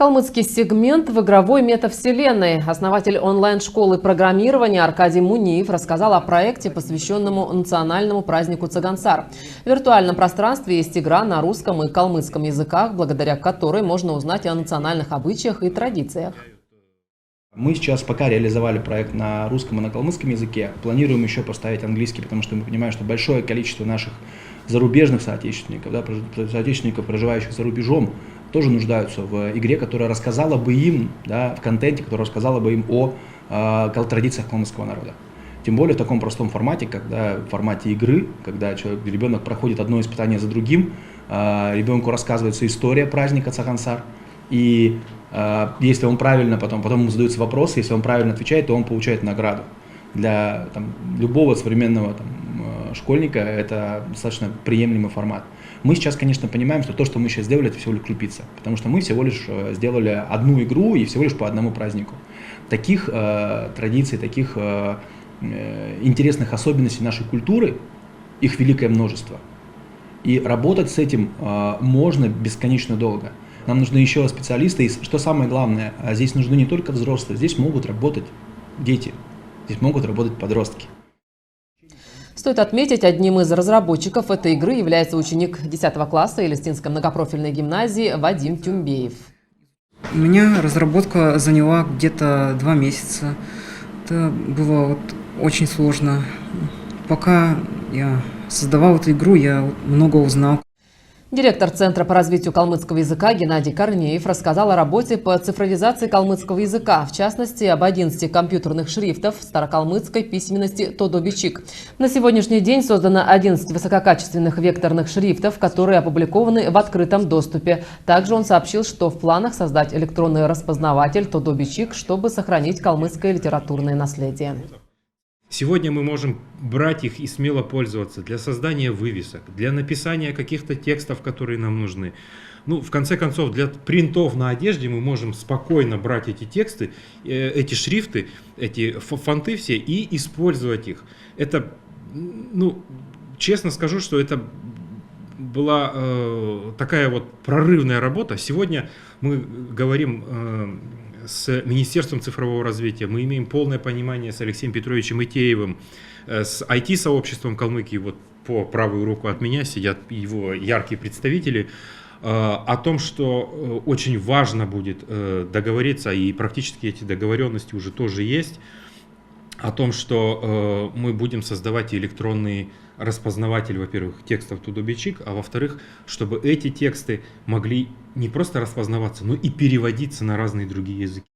Калмыцкий сегмент в игровой метавселенной. Основатель онлайн-школы программирования Аркадий Муниев рассказал о проекте, посвященному национальному празднику Цагансар. В виртуальном пространстве есть игра на русском и калмыцком языках, благодаря которой можно узнать о национальных обычаях и традициях. Мы сейчас пока реализовали проект на русском и на калмыцком языке. Планируем еще поставить английский, потому что мы понимаем, что большое количество наших зарубежных соотечественников, соотечественников, проживающих за рубежом, тоже нуждаются в игре, которая рассказала бы им, в контенте, которая рассказала бы им о традициях калмыцкого народа. Тем более в таком простом формате, когда в формате игры, когда ребенок проходит одно испытание за другим, ребенку рассказывается история праздника Цагансар. И если он правильно, потом ему задаются вопросы, если он правильно отвечает, то он получает награду. Для любого современного школьника это достаточно приемлемый формат. Мы сейчас, конечно, понимаем, что то, что мы сейчас сделали, это всего лишь крупица. Потому что мы всего лишь сделали одну игру и всего лишь по одному празднику. Таких традиций, таких интересных особенностей нашей культуры, их великое множество. И работать с этим можно бесконечно долго. Нам нужны еще специалисты, и что самое главное, здесь нужны не только взрослые, здесь могут работать дети, здесь могут работать подростки. Стоит отметить, одним из разработчиков этой игры является ученик 10 класса Элистинской многопрофильной гимназии Вадим Тюмбеев. У меня разработка заняла где-то 2 месяца. Это было очень сложно. Пока я создавал эту игру, я много узнал. Директор Центра по развитию калмыцкого языка Геннадий Корнеев рассказал о работе по цифровизации калмыцкого языка, в частности, об 11 компьютерных шрифтов старокалмыцкой письменности Тодо-Бичик. На сегодняшний день создано 11 высококачественных векторных шрифтов, которые опубликованы в открытом доступе. Также он сообщил, что в планах создать электронный распознаватель Тодо-Бичик, чтобы сохранить калмыцкое литературное наследие. Сегодня мы можем брать их и смело пользоваться для создания вывесок, для написания каких-то текстов, которые нам нужны. В конце концов, для принтов на одежде мы можем спокойно брать эти тексты, эти шрифты, эти фонты все и использовать их. Это, честно скажу, что это была такая прорывная работа. Сегодня мы говорим с Министерством цифрового развития, мы имеем полное понимание с Алексеем Петровичем Итеевым, с IT-сообществом Калмыкии, по правую руку от меня сидят его яркие представители, о том, что очень важно будет договориться, и практически эти договоренности уже тоже есть, о том, что мы будем создавать электронный распознаватель, во-первых, текстов Тодо-Бичик, а во-вторых, чтобы эти тексты могли не просто распознаваться, но и переводиться на разные другие языки.